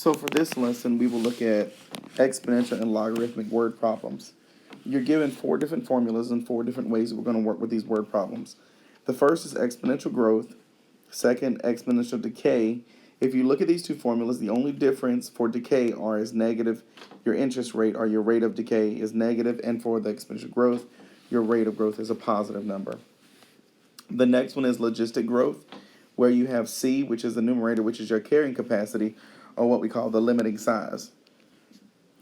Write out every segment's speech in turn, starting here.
So for this lesson, we will look at exponential and logarithmic word problems. You're given 4 different formulas and 4 different ways that we're going to work with these word problems. The first is exponential growth, second, exponential decay. If you look at these two formulas, the only difference for decay is negative. Your interest rate or your rate of decay is negative, and for the exponential growth, your rate of growth is a positive number. The next one is logistic growth, where you have C, which is the numerator, which is your carrying capacity, or what we call the limiting size.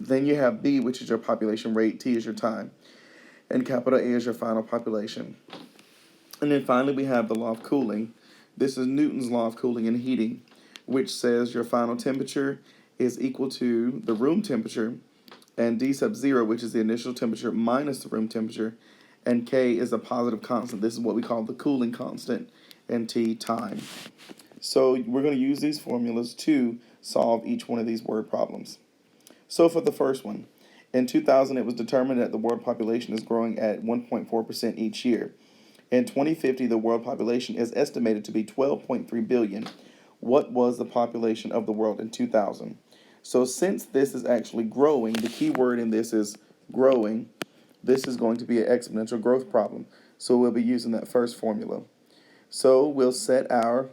Then you have B, which is your population rate, T is your time, and capital A is your final population. And then finally we have the law of cooling. This is Newton's law of cooling and heating, which says your final temperature is equal to the room temperature, and D sub 0, which is the initial temperature minus the room temperature, and K is a positive constant. This is what we call the cooling constant, and T, time. So we're going to use these formulas to solve each one of these word problems. So for the first one, in 2000 it was determined that the world population is growing at 1.4% each year. In 2050 the world population is estimated to be 12.3 billion. What was the population of the world in 2000? So since this is actually growing, the key word in this is growing, this is going to be an exponential growth problem. So we'll be using that first formula. So we'll set our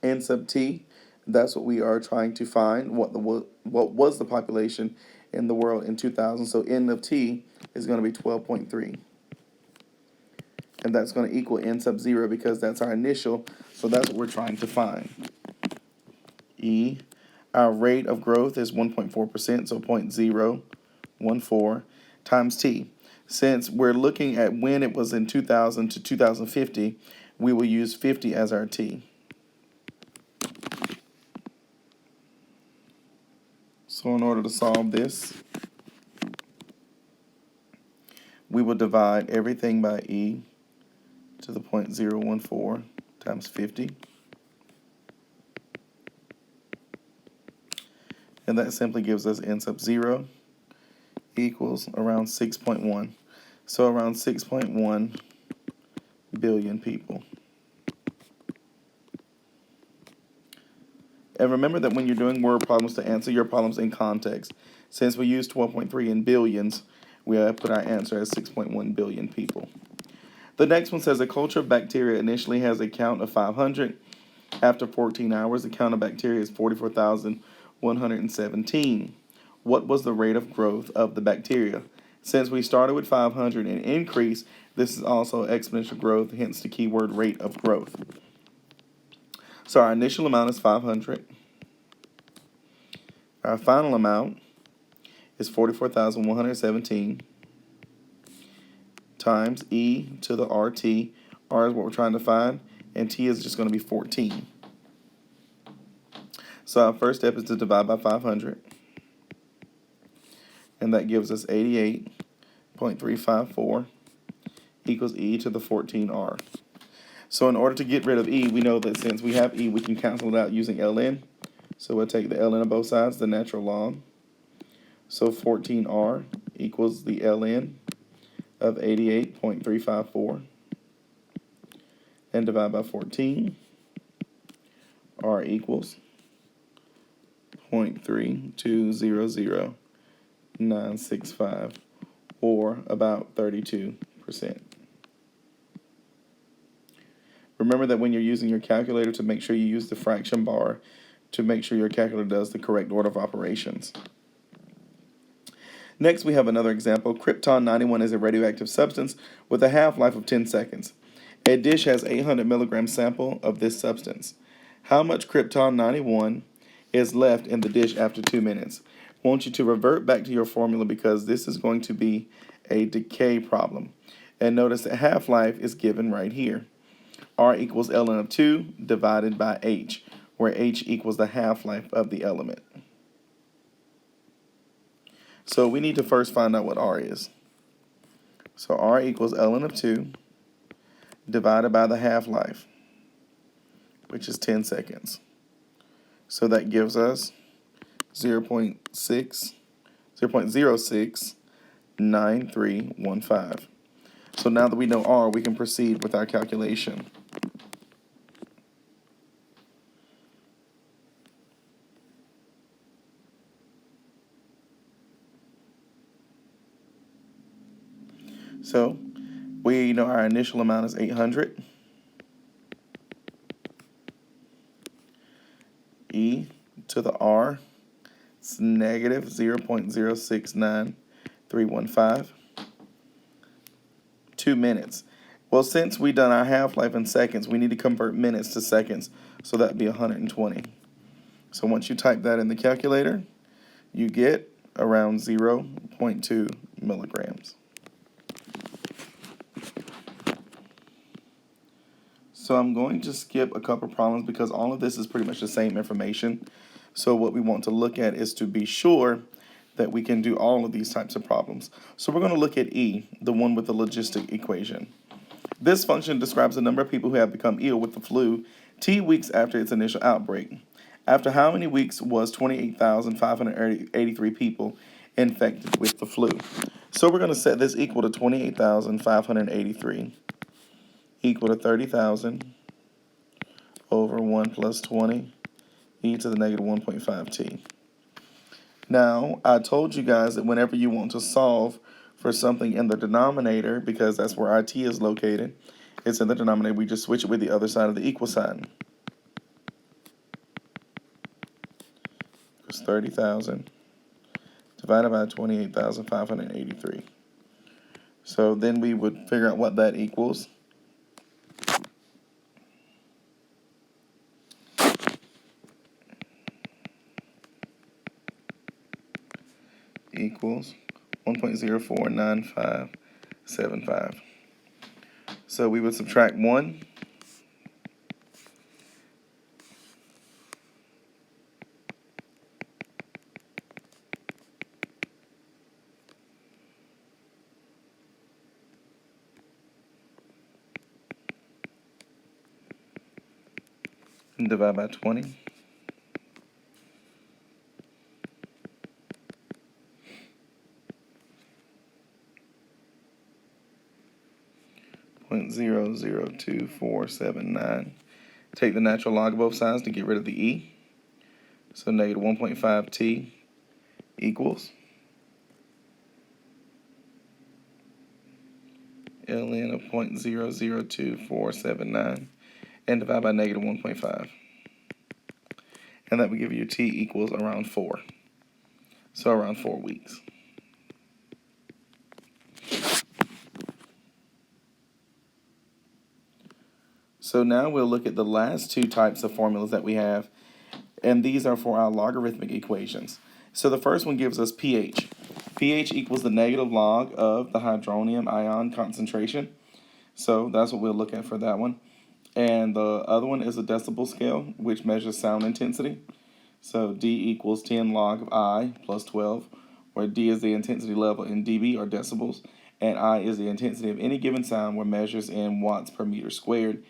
n sub t. That's what we are trying to find, what was the population in the world in 2000. So n of t is going to be 12.3. And that's going to equal n sub 0 because that's our initial. So that's what we're trying to find. E, our rate of growth is 1.4%, so 0.014 times t. Since we're looking at when it was in 2000 to 2050, we will use 50 as our t. So in order to solve this, we will divide everything by e to the 0.014 times 50. And that simply gives us n sub 0 equals around 6.1. So around 6.1 billion people. And remember that when you're doing word problems, to answer your problems in context. Since we use 12.3 in billions, we put our answer as 6.1 billion people. The next one says a culture of bacteria initially has a count of 500. After 14 hours, the count of bacteria is 44,117. What was the rate of growth of the bacteria? Since we started with 500 and increase, this is also exponential growth, hence the keyword rate of growth. So our initial amount is 500. Our final amount is 44,117 times e to the RT. R is what we're trying to find, and t is just going to be 14. So our first step is to divide by 500. And that gives us 88.354 equals e to the 14r. So in order to get rid of e, we know that since we have e, we can cancel it out using ln. So we'll take the ln of both sides, the natural log. So 14r equals the ln of 88.354. And divide by 14. R equals 0.3200965, or about 32%. Remember that when you're using your calculator, to make sure you use the fraction bar to make sure your calculator does the correct order of operations. Next, we have another example. Krypton-91 is a radioactive substance with a half-life of 10 seconds. A dish has 800 milligram sample of this substance. How much Krypton-91 is left in the dish after 2 minutes? I want you to revert back to your formula because this is going to be a decay problem. And notice that half-life is given right here. R equals ln of 2 divided by h, where h equals the half-life of the element. So we need to first find out what R is. So R equals ln of 2 divided by the half-life, which is 10 seconds. So that gives us 0.069315. So now that we know R, we can proceed with our calculation. So we know our initial amount is 800. E to the R, it's negative 0.069315. 2 minutes. Well, since we done our half-life in seconds, we need to convert minutes to seconds, so that'd be 120. So once you type that in the calculator, you get around 0.2 milligrams. So I'm going to skip a couple problems because all of this is pretty much the same information. So what we want to look at is to be sure that we can do all of these types of problems. So we're going to look at E, the one with the logistic equation. This function describes the number of people who have become ill with the flu T weeks after its initial outbreak. After how many weeks was 28,583 people infected with the flu? So we're going to set this equal to 28,583 equal to 30,000 over 1 plus 20 e to the negative 1.5t. Now, I told you guys that whenever you want to solve for something in the denominator, because that's where our t is located, it's in the denominator, we just switch it with the other side of the equal sign. It's 30,000 divided by 28,583. So then we would figure out what that equals. Equals 1.049575. So we would subtract 1. And divide by 20. .002479. Take the natural log of both sides to get rid of the e. So negative 1.5t equals ln of 0.002479 and divide by negative 1.5. And that would give you t equals around 4. So around 4 weeks. So now we'll look at the last two types of formulas that we have, and these are for our logarithmic equations. So the first one gives us pH. pH equals the negative log of the hydronium ion concentration. So that's what we'll look at for that one. And the other one is a decibel scale, which measures sound intensity. So D equals 10 log of I plus 12, where D is the intensity level in dB or decibels, and I is the intensity of any given sound, where measures in watts per meter squared,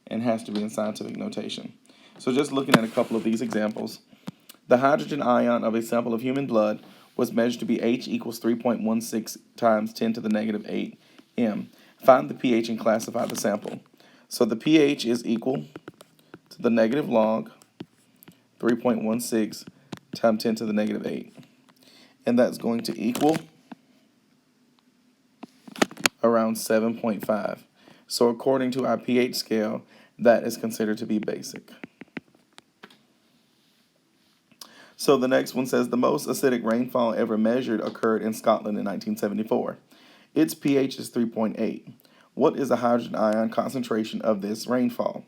and has to be in scientific notation. So just looking at a couple of these examples, the hydrogen ion of a sample of human blood was measured to be H equals 3.16 times 10 to the negative 8 m. Find the pH and classify the sample. So the pH is equal to the negative log 3.16 times 10 to the negative 8. And that's going to equal around 7.5. So according to our pH scale, that is considered to be basic. So the next one says the most acidic rainfall ever measured occurred in Scotland in 1974. Its pH is 3.8. What is the hydrogen ion concentration of this rainfall?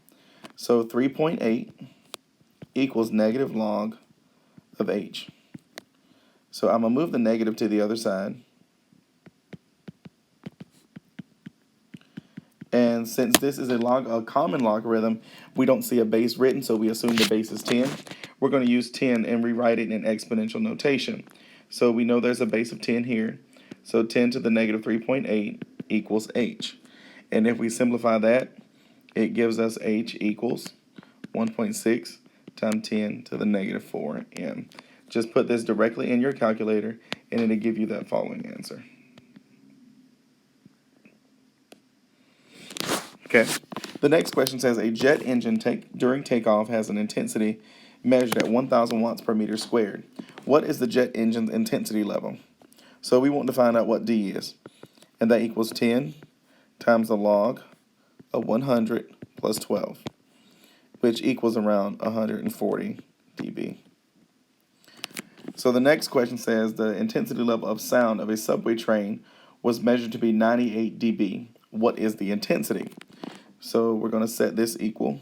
So 3.8 equals negative log of H. So I'm going to move the negative to the other side. And since this is a common logarithm, we don't see a base written, so we assume the base is 10. We're going to use 10 and rewrite it in exponential notation. So we know there's a base of 10 here. So 10 to the negative 3.8 equals H. And if we simplify that, it gives us H equals 1.6 times 10 to the negative 4 m. Just put this directly in your calculator, and it'll give you that following answer. Okay, the next question says a jet engine during takeoff has an intensity measured at 1,000 watts per meter squared. What is the jet engine's intensity level? So we want to find out what D is. and that equals 10 times the log of 100 plus 12, which equals around 140 dB. So the next question says the intensity level of sound of a subway train was measured to be 98 dB. What is the intensity? So we're going to set this equal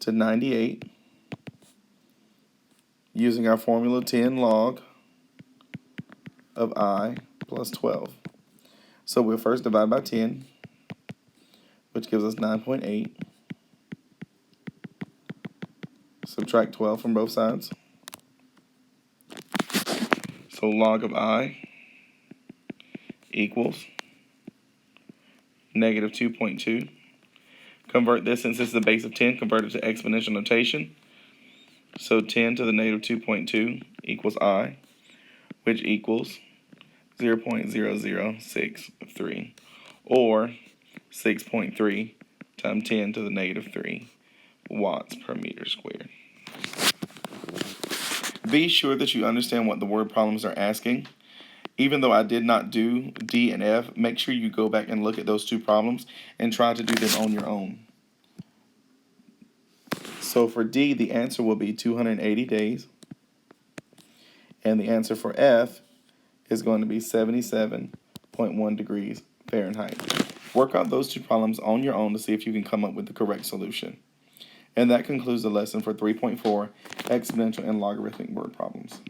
to 98 using our formula 10 log of I plus 12. So we'll first divide by 10, which gives us 9.8. Subtract 12 from both sides. So log of I equals negative 2.2. Convert this, since this is the base of 10, convert it to exponential notation. So 10 to the negative 2.2 equals I, which equals 0.0063, or 6.3 times 10 to the negative 3 watts per meter squared. Be sure that you understand what the word problems are asking. Even though I did not do D and F, make sure you go back and look at those two problems and try to do them on your own. So for D, the answer will be 280 days. And the answer for F is going to be 77.1 degrees Fahrenheit. Work out those two problems on your own to see if you can come up with the correct solution. And that concludes the lesson for 3.4 exponential and logarithmic word problems.